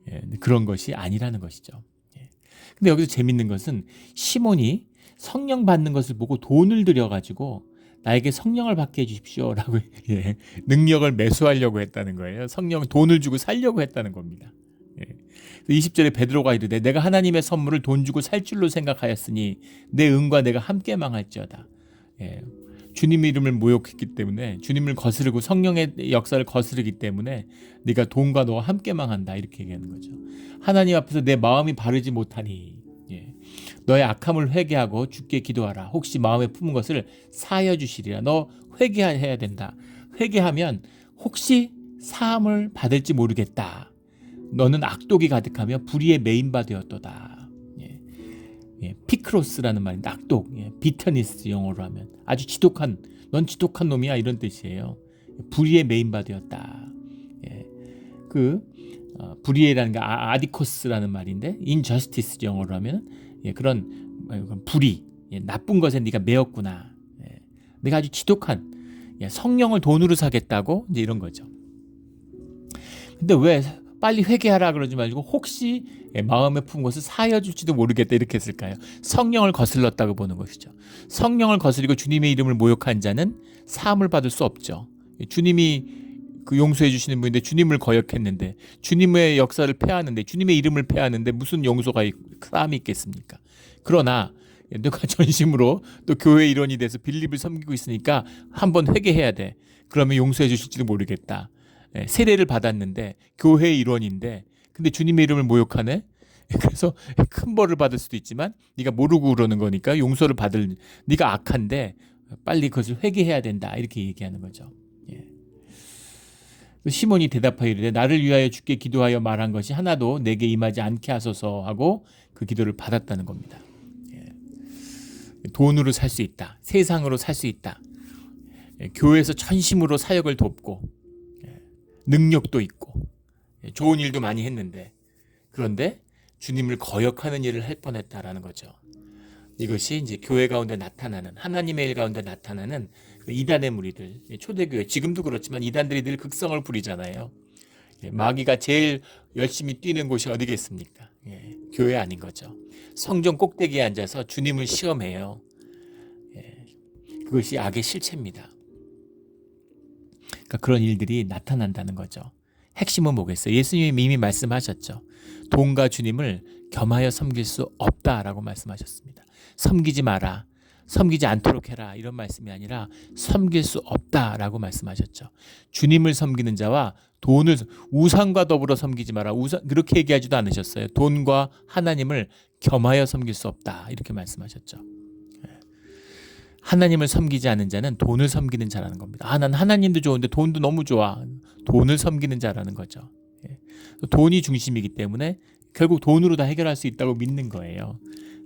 예, 그런 것이 아니라는 것이죠. 예. 근데 여기서 재밌는 것은 시몬이 성령 받는 것을 보고 돈을 들여가지고 나에게 성령을 받게 해주십시오라고 예, 능력을 매수하려고 했다는 거예요. 성령 돈을 주고 살려고 했다는 겁니다. 예. 20절에 베드로가 이르되 내가 하나님의 선물을 돈 주고 살 줄로 생각하였으니 내 은과 내가 함께 망할지어다. 예. 주님의 이름을 모욕했기 때문에 주님을 거스르고 성령의 역사를 거스르기 때문에 네가 돈과 너와 함께 망한다 이렇게 얘기하는 거죠. 하나님 앞에서 내 마음이 바르지 못하니 예. 너의 악함을 회개하고 주께 기도하라. 혹시 마음에 품은 것을 사하여 주시리라. 너 회개해야 된다. 회개하면 혹시 사함을 받을지 모르겠다. 너는 악독이 가득하며 불의에 매인바 되었도다. 예. 예. 피크로스라는 말인데 악독, 예. 비터니스 영어로 하면 아주 지독한, 넌 지독한 놈이야 이런 뜻이에요. 불의에 매인바 되었다. 예. 불의라는 게 아디코스라는 말인데 인저스티스 영어로 하면 예. 그런 불의, 예. 나쁜 것에 네가 매였구나. 예. 내가 아주 지독한 예. 성령을 돈으로 사겠다고 이제 이런 거죠. 근데 왜 빨리 회개하라 그러지 말고 혹시 마음에 품은 것을 사하여 줄지도 모르겠다 이렇게 했을까요? 성령을 거슬렀다고 보는 것이죠. 성령을 거스리고 주님의 이름을 모욕한 자는 사함을 받을 수 없죠. 주님이 그 용서해 주시는 분인데 주님을 거역했는데 주님의 역사를 폐하는데 주님의 이름을 폐하는데 무슨 용서가 사함이 있겠습니까? 그러나 너가 전심으로 또 교회 일원이 돼서 빌립을 섬기고 있으니까 한번 회개해야 돼. 그러면 용서해 주실지도 모르겠다. 세례를 받았는데 교회의 일원인데 근데 주님의 이름을 모욕하네. 그래서 큰 벌을 받을 수도 있지만 네가 모르고 그러는 거니까 용서를 받을 네가 악한데 빨리 그것을 회개해야 된다 이렇게 얘기하는 거죠. 예. 시몬이 대답하여 이르되 나를 위하여 주께 기도하여 말한 것이 하나도 내게 임하지 않게 하소서 하고 그 기도를 받았다는 겁니다. 예. 돈으로 살 수 있다. 세상으로 살 수 있다. 예. 교회에서 전심으로 사역을 돕고 능력도 있고 좋은 일도 많이 했는데 그런데 주님을 거역하는 일을 할 뻔했다라는 거죠. 이것이 이제 교회 가운데 나타나는 하나님의 일 가운데 나타나는 이단의 무리들 초대교회 지금도 그렇지만 이단들이 늘 극성을 부리잖아요. 마귀가 제일 열심히 뛰는 곳이 어디겠습니까? 교회 아닌 거죠. 성전 꼭대기에 앉아서 주님을 시험해요. 그것이 악의 실체입니다. 그러니까 그런 일들이 나타난다는 거죠. 핵심은 뭐겠어요? 예수님이 이미 말씀하셨죠. 돈과 주님을 겸하여 섬길 수 없다라고 말씀하셨습니다. 섬기지 마라. 섬기지 않도록 해라. 이런 말씀이 아니라 섬길 수 없다라고 말씀하셨죠. 주님을 섬기는 자와 돈을 우상과 더불어 섬기지 마라. 그렇게 얘기하지도 않으셨어요. 돈과 하나님을 겸하여 섬길 수 없다. 이렇게 말씀하셨죠. 하나님을 섬기지 않는 자는 돈을 섬기는 자라는 겁니다. 난 하나님도 좋은데 돈도 너무 좋아. 돈을 섬기는 자라는 거죠. 돈이 중심이기 때문에 결국 돈으로 다 해결할 수 있다고 믿는 거예요.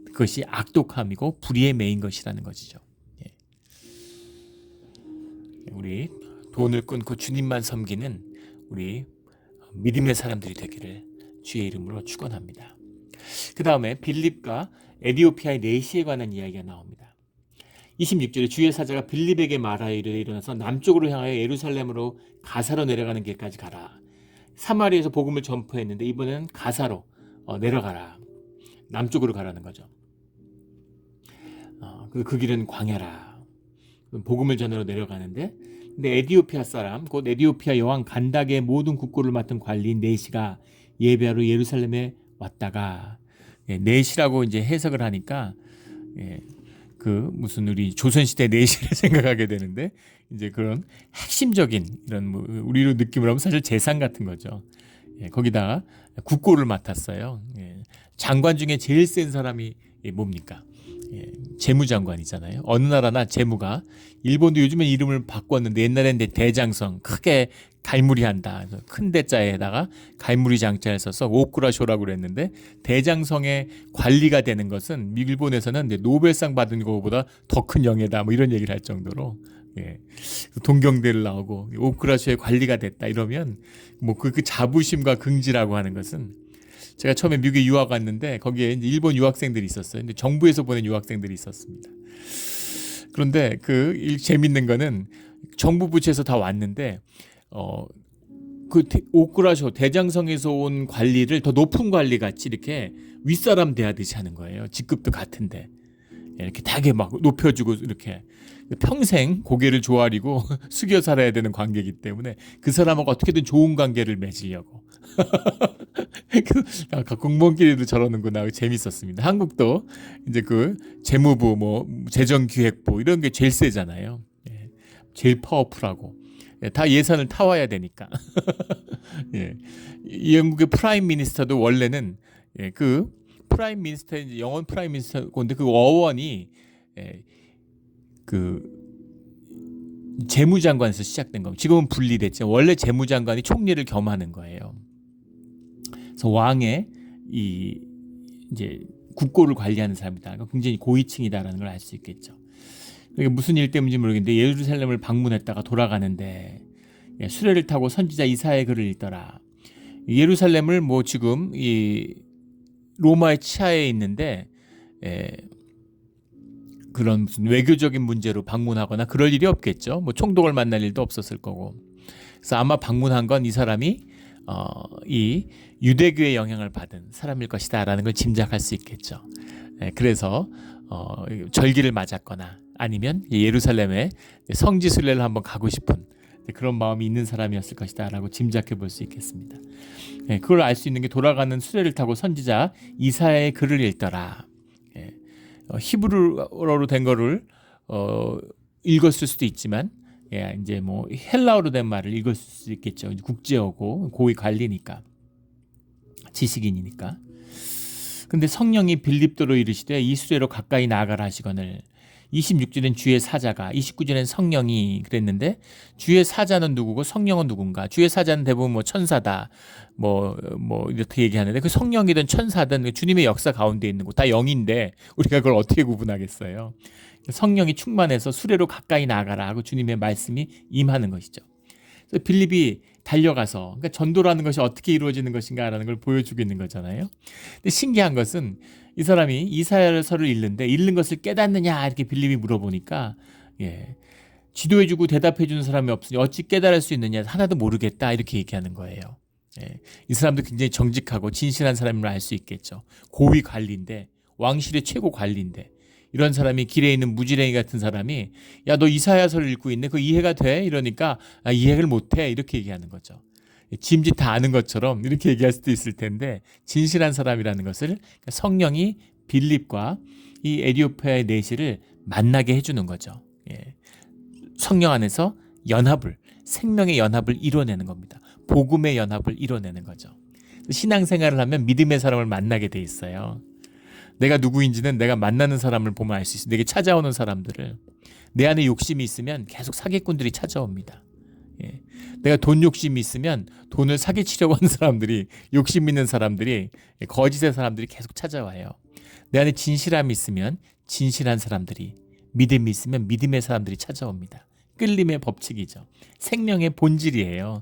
그것이 악독함이고 불의에 매인 것이라는 것이죠. 우리 돈을 끊고 주님만 섬기는 우리 믿음의 사람들이 되기를 주의 이름으로 축원합니다. 그 다음에 빌립과 에디오피아의 내시에 관한 이야기가 나옵니다. 26절에 주의 사자가 빌립에게 말하여 이르되 일어나서 남쪽으로 향하여 예루살렘으로 가사로 내려가는 길까지 가라. 사마리아에서 복음을 전파했는데 이번에는 가사로 내려가라. 남쪽으로 가라는 거죠. 그 길은 광야라. 복음을 전하러 내려가는데 근데 에디오피아 사람 곧 에디오피아 여왕 간닥의 모든 국고를 맡은 관리인 네시가 예배하러 예루살렘에 왔다가 넷이라고 이제 해석을 하니까 그 무슨 우리 조선시대 내시를 생각하게 되는데 이제 그런 핵심적인 이런 뭐 우리로 느낌을 하면 사실 재상 같은 거죠. 거기다가 국고를 맡았어요. 장관 중에 제일 센 사람이 뭡니까? 재무장관이잖아요. 어느 나라나 재무가 일본도 요즘엔 이름을 바꿨는데 옛날엔 대장성 크게 갈무리한다. 큰 대자에다가 갈무리 장자를 써서 오쿠라쇼라고 그랬는데 대장성의 관리가 되는 것은 일본에서는 노벨상 받은 것보다 더 큰 영예다. 뭐 이런 얘기를 할 정도로 동경대를 나오고 오쿠라쇼의 관리가 됐다 이러면 뭐 그 자부심과 긍지라고 하는 것은 제가 처음에 미국에 유학 왔는데 거기에 이제 일본 유학생들이 있었어요. 근데 정부에서 보낸 유학생들이 있었습니다. 그런데 재밌는 거는 정부 부처에서 다 왔는데 오쿠라쇼 대장성에서 온 관리를 더 높은 관리 같이 이렇게 윗사람 대하듯이 하는 거예요. 직급도 같은데 이렇게 되게 막 높여주고 이렇게 평생 고개를 조아리고 숙여 살아야 되는 관계이기 때문에 그 사람하고 어떻게든 좋은 관계를 맺으려고 공무원끼리도 저러는구나. 재밌었습니다. 한국도 이제 재무부 뭐 재정기획부 이런 게 제일 세잖아요. 제일 파워풀하고 다 예산을 타와야 되니까. 이 영국의 프라임 미니스터도 원래는 프라임 미니스터 영원 프라임 미니스터인데 그 어원이 재무장관에서 시작된 겁니다. 지금은 분리됐죠. 원래 재무장관이 총리를 겸하는 거예요. 그래서 왕의 이제 국고를 관리하는 사람이다. 그러니까 굉장히 고위층이다라는 걸 알 수 있겠죠. 그게 무슨 일 때문인지 모르겠는데 예루살렘을 방문했다가 돌아가는데 수레를 타고 선지자 이사야의 글을 읽더라. 예루살렘을 뭐 지금 이 로마의 치하에 있는데 그런 무슨 외교적인 문제로 방문하거나 그럴 일이 없겠죠. 뭐 총독을 만날 일도 없었을 거고. 그래서 아마 방문한 건 이 사람이 이 유대교의 영향을 받은 사람일 것이다라는 걸 짐작할 수 있겠죠. 그래서 절기를 맞았거나 아니면 예루살렘에 성지 순례를 한번 가고 싶은 그런 마음이 있는 사람이었을 것이다라고 짐작해 볼 수 있겠습니다. 그걸 알 수 있는 게 돌아가는 수레를 타고 선지자 이사야의 글을 읽더라. 히브리어로 된 거를 읽었을 수도 있지만 이제 뭐 헬라어로 된 말을 읽을 수 있겠죠. 국제어고 고위 관리니까 지식인이니까. 근데 성령이 빌립도로 이르시되 이 수레로 가까이 나아가라 하시거늘 26절엔 주의 사자가 29절엔 성령이 그랬는데 주의 사자는 누구고 성령은 누군가? 주의 사자는 대부분 뭐 천사다 뭐 이렇게 얘기하는데 그 성령이든 천사든 주님의 역사 가운데 있는 거 다 영인데 우리가 그걸 어떻게 구분하겠어요? 성령이 충만해서 수레로 가까이 나가라 하고 주님의 말씀이 임하는 것이죠. 그래서 빌립이 달려가서 그러니까 전도라는 것이 어떻게 이루어지는 것인가라는 걸 보여주고 있는 거잖아요. 근데 신기한 것은 이 사람이 이사야서를 읽는데 읽는 것을 깨닫느냐 이렇게 빌립이 물어보니까 지도해주고 대답해주는 사람이 없으니 어찌 깨달을 수 있느냐 하나도 모르겠다 이렇게 얘기하는 거예요. 이 사람도 굉장히 정직하고 진실한 사람임을 알 수 있겠죠. 고위 관리인데 왕실의 최고 관리인데 이런 사람이 길에 있는 무지랭이 같은 사람이 야 너 이사야서를 읽고 있네 그거 이해가 돼? 이러니까 이해를 못해 이렇게 얘기하는 거죠. 짐짓 다 아는 것처럼 이렇게 얘기할 수도 있을 텐데 진실한 사람이라는 것을 성령이 빌립과 이 에티오피아의 내시를 만나게 해주는 거죠. 성령 안에서 연합을 생명의 연합을 이뤄내는 겁니다. 복음의 연합을 이뤄내는 거죠. 신앙생활을 하면 믿음의 사람을 만나게 돼 있어요. 내가 누구인지는 내가 만나는 사람을 보면 알 수 있어요. 내게 찾아오는 사람들을. 내 안에 욕심이 있으면 계속 사기꾼들이 찾아옵니다. 내가 돈 욕심이 있으면 돈을 사기치려고 하는 사람들이 욕심 있는 사람들이 거짓의 사람들이 계속 찾아와요. 내 안에 진실함이 있으면 진실한 사람들이 믿음이 있으면 믿음의 사람들이 찾아옵니다. 끌림의 법칙이죠. 생명의 본질이에요.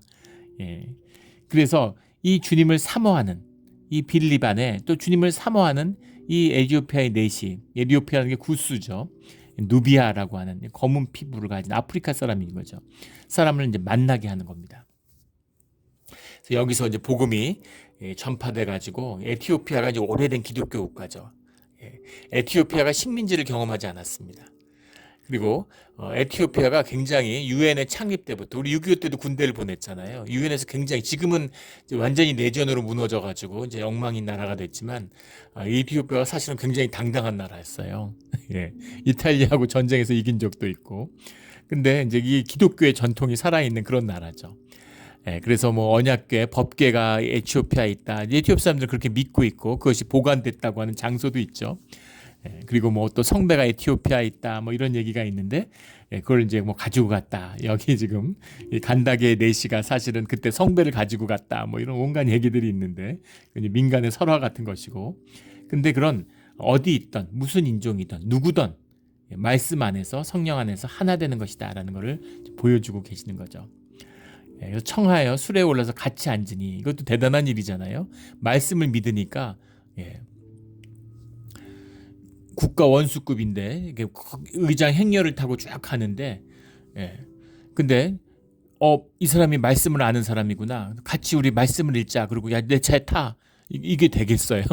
그래서 이 주님을 사모하는 이 빌립 안에 또 주님을 사모하는 이 에티오피아의 내시, 에티오피아라는 게 구스죠. 누비아라고 하는 검은 피부를 가진 아프리카 사람인 거죠. 사람을 이제 만나게 하는 겁니다. 그래서 여기서 이제 복음이 전파돼 가지고 에티오피아가 이제 오래된 기독교 국가죠. 에티오피아가 식민지를 경험하지 않았습니다. 그리고 에티오피아가 굉장히 유엔의 창립 때부터 우리 6.25 때도 군대를 보냈잖아요. 유엔에서 굉장히 지금은 이제 완전히 내전으로 무너져가지고 이제 엉망인 나라가 됐지만 에티오피아가 사실은 굉장히 당당한 나라였어요. 예, 이탈리아하고 전쟁에서 이긴 적도 있고. 근데 이제 이 기독교의 전통이 살아있는 그런 나라죠. 예, 그래서 뭐 언약궤, 법궤가 에티오피아에 있다. 에티오피아 사람들은 그렇게 믿고 있고 그것이 보관됐다고 하는 장소도 있죠. 예, 그리고 뭐 또 성배가 에티오피아에 있다. 뭐 이런 얘기가 있는데 그걸 이제 뭐 가지고 갔다. 여기 지금 이 간다게 내시가 사실은 그때 성배를 가지고 갔다. 뭐 이런 온갖 얘기들이 있는데 민간의 설화 같은 것이고. 근데 그런 어디 있던 무슨 인종이든 누구든 말씀 안에서 성령 안에서 하나 되는 것이다라는 것을 보여주고 계시는 거죠. 그래서 청하여 술에 올라서 같이 앉으니 이것도 대단한 일이잖아요. 말씀을 믿으니까 국가 원수급인데 의장 행렬을 타고 쭉 가는데 근데 이 사람이 말씀을 아는 사람이구나. 같이 우리 말씀을 읽자. 그리고 야, 내 차에 타. 이게 되겠어요.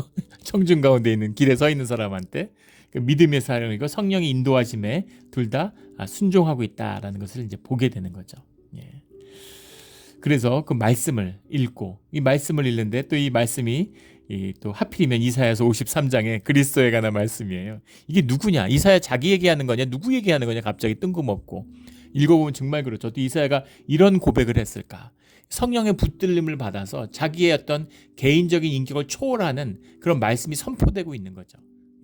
청중 가운데 있는 길에 서 있는 사람한테 믿음의 사람이고 성령의 인도하심에 둘 다 순종하고 있다라는 것을 이제 보게 되는 거죠. 예. 그래서 그 말씀을 읽고 이 말씀을 읽는데 또 이 말씀이 또 하필이면 이사야서 53장에 그리스도에 관한 말씀이에요. 이게 누구냐? 이사야 자기 얘기하는 거냐? 누구 얘기하는 거냐? 갑자기 뜬금없고 읽어보면 정말 그렇죠. 또 이사야가 이런 고백을 했을까? 성령의 붙들림을 받아서 자기의 어떤 개인적인 인격을 초월하는 그런 말씀이 선포되고 있는 거죠.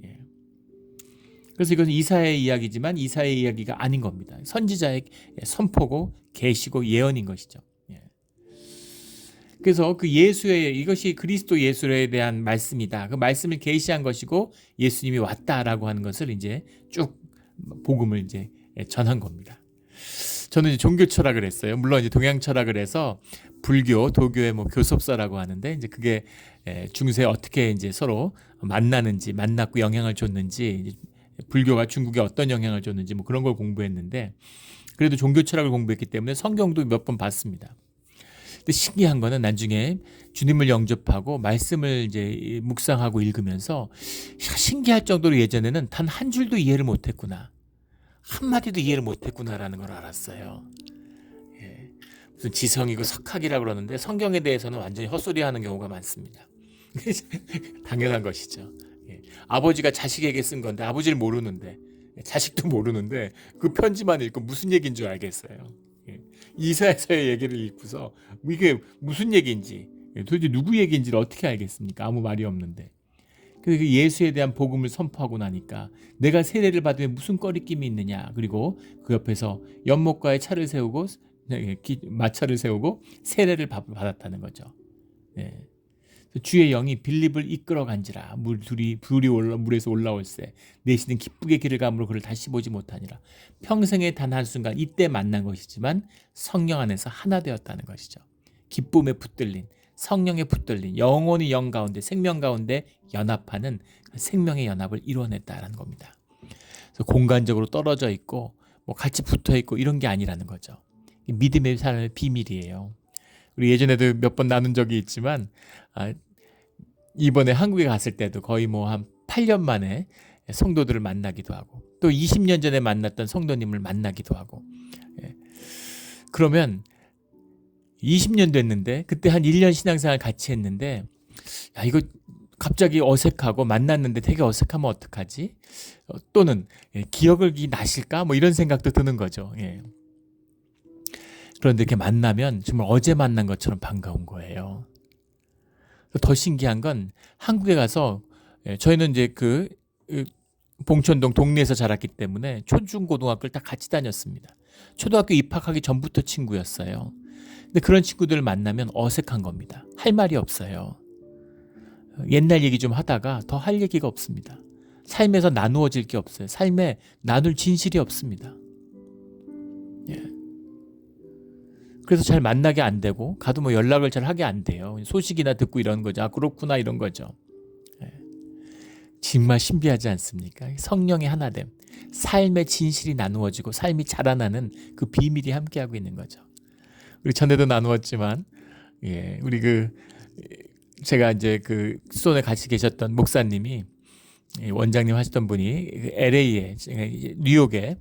예. 그래서 이것은 이사야의 이야기지만 이사야의 이야기가 아닌 겁니다. 선지자의 선포고 계시고 예언인 것이죠. 그래서 그 예수의 이것이 그리스도 예수에 대한 말씀이다. 그 말씀을 계시한 것이고 예수님이 왔다라고 하는 것을 이제 쭉 복음을 이제 전한 겁니다. 저는 이제 종교 철학을 했어요. 물론 이제 동양 철학을 해서 불교, 도교의 뭐 교섭서라고 하는데 이제 그게 중세에 어떻게 이제 서로 만나는지, 만났고 영향을 줬는지, 불교가 중국에 어떤 영향을 줬는지 뭐 그런 걸 공부했는데 그래도 종교 철학을 공부했기 때문에 성경도 몇 번 봤습니다. 근데 신기한 거는 나중에 주님을 영접하고 말씀을 이제 묵상하고 읽으면서 신기할 정도로 예전에는 단 한 줄도 이해를 못했구나. 한마디도 이해를 못했구나라는 걸 알았어요. 예. 무슨 지성이고 석학이라고 그러는데 성경에 대해서는 완전히 헛소리하는 경우가 많습니다. 당연한 것이죠. 예. 아버지가 자식에게 쓴 건데 아버지를 모르는데 자식도 모르는데 그 편지만 읽고 무슨 얘기인 줄 알겠어요. 예. 이사야서의 얘기를 읽고서 이게 무슨 얘기인지 도대체 누구 얘기인지를 어떻게 알겠습니까? 아무 말이 없는데. 그래서 그 예수에 대한 복음을 선포하고 나니까 내가 세례를 받으면 무슨 꺼리낌이 있느냐. 그리고 그 옆에서 연못가에 차를 세우고 마차를 세우고 세례를 받았다는 거죠. 네. 주의 영이 빌립을 이끌어 간지라 물에서 올라올세 내시는 기쁘게 길을 감으로 그를 다시 보지 못하니라. 평생의 단 한순간 이때 만난 것이지만 성령 안에서 하나 되었다는 것이죠. 기쁨에 붙들린 성령에 붙들린 영혼이 영 가운데 생명 가운데 연합하는 생명의 연합을 이루어냈다라는 겁니다. 그래서 공간적으로 떨어져 있고 뭐 같이 붙어 있고 이런 게 아니라는 거죠. 믿음의 삶의 비밀이에요. 우리 예전에도 몇 번 나눈 적이 있지만 이번에 한국에 갔을 때도 거의 뭐 한 8년 만에 성도들을 만나기도 하고 또 20년 전에 만났던 성도님을 만나기도 하고 그러면 20년 됐는데 그때 한 1년 신앙생활 같이 했는데 야 이거 갑자기 어색하고 만났는데 되게 어색하면 어떡하지? 또는 기억을 나실까? 뭐 이런 생각도 드는 거죠. 그런데 이렇게 만나면 정말 어제 만난 것처럼 반가운 거예요. 더 신기한 건 한국에 가서 저희는 이제 그 봉천동 동네에서 자랐기 때문에 초중고등학교를 다 같이 다녔습니다. 초등학교 입학하기 전부터 친구였어요. 근데 그런 친구들을 만나면 어색한 겁니다. 할 말이 없어요. 옛날 얘기 좀 하다가 더 할 얘기가 없습니다. 삶에서 나누어질 게 없어요. 삶에 나눌 진실이 없습니다. 그래서 잘 만나게 안 되고 가도 뭐 연락을 잘 하게 안 돼요. 소식이나 듣고 이런 거죠. 아 그렇구나 이런 거죠. 정말 신비하지 않습니까? 성령의 하나됨, 삶의 진실이 나누어지고 삶이 자라나는 그 비밀이 함께하고 있는 거죠. 우리 전에도 나누었지만, 우리 제가 이제 그 수원에 같이 계셨던 목사님이 원장님 하시던 분이 LA에 뉴욕에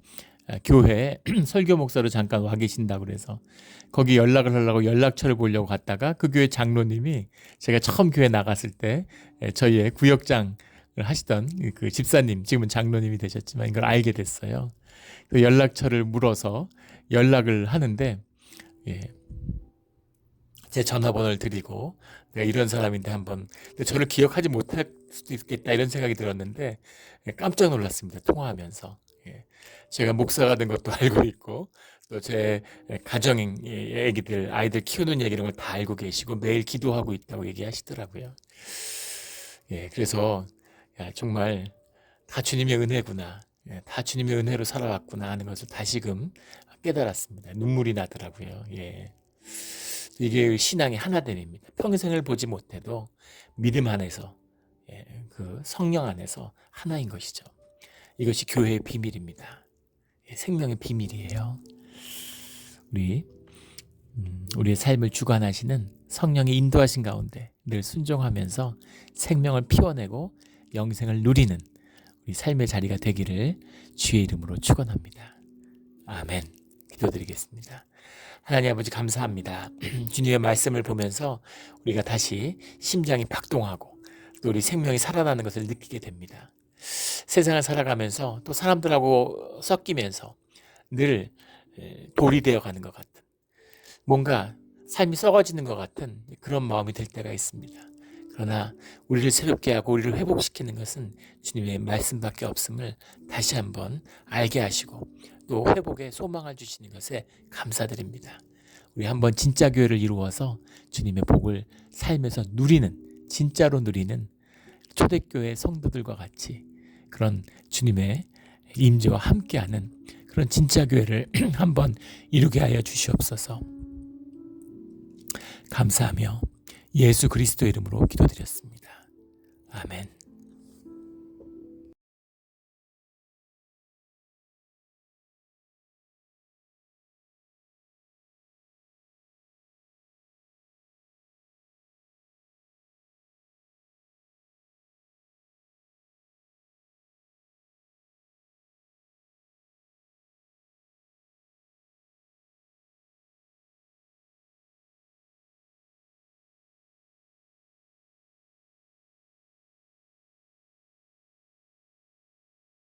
교회 설교 목사로 잠깐 와 계신다고 그래서 거기 연락을 하려고 연락처를 보려고 갔다가 그 교회 장로님이 제가 처음 교회 나갔을 때 저희의 구역장을 하시던 그 집사님, 지금은 장로님이 되셨지만 이걸 알게 됐어요. 그 연락처를 물어서 연락을 하는데 제 전화번호를 드리고 내가 이런 사람인데 한번 저를 기억하지 못할 수도 있겠다 이런 생각이 들었는데 깜짝 놀랐습니다. 통화하면서. 제가 목사가 된 것도 알고 있고 또 제 가정 애기들 아이들 키우는 얘기 이런 걸 다 알고 계시고 매일 기도하고 있다고 얘기하시더라고요. 그래서 정말 다 주님의 은혜구나. 다 주님의 은혜로 살아왔구나 하는 것을 다시금 깨달았습니다. 눈물이 나더라고요. 이게 신앙의 하나됨입니다. 평생을 보지 못해도 믿음 안에서 그 성령 안에서 하나인 것이죠. 이것이 교회의 비밀입니다. 생명의 비밀이에요. 우리의 삶을 주관하시는 성령의 인도하신 가운데 늘 순종하면서 생명을 피워내고 영생을 누리는 우리 삶의 자리가 되기를 주의 이름으로 축원합니다. 아멘. 기도드리겠습니다. 하나님 아버지 감사합니다. 주님의 말씀을 보면서 우리가 다시 심장이 박동하고 또 우리 생명이 살아나는 것을 느끼게 됩니다. 세상을 살아가면서 또 사람들하고 섞이면서 늘 돌이 되어가는 것 같은 뭔가 삶이 썩어지는 것 같은 그런 마음이 들 때가 있습니다. 그러나 우리를 새롭게 하고 우리를 회복시키는 것은 주님의 말씀밖에 없음을 다시 한번 알게 하시고 또 회복의 소망을 주시는 것에 감사드립니다. 우리 한번 진짜 교회를 이루어서 주님의 복을 삶에서 누리는 진짜로 누리는 초대교회 성도들과 같이 그런 주님의 임재와 함께하는 그런 진짜 교회를 한번 이루게 하여 주시옵소서. 감사하며 예수 그리스도 이름으로 기도드렸습니다. 아멘.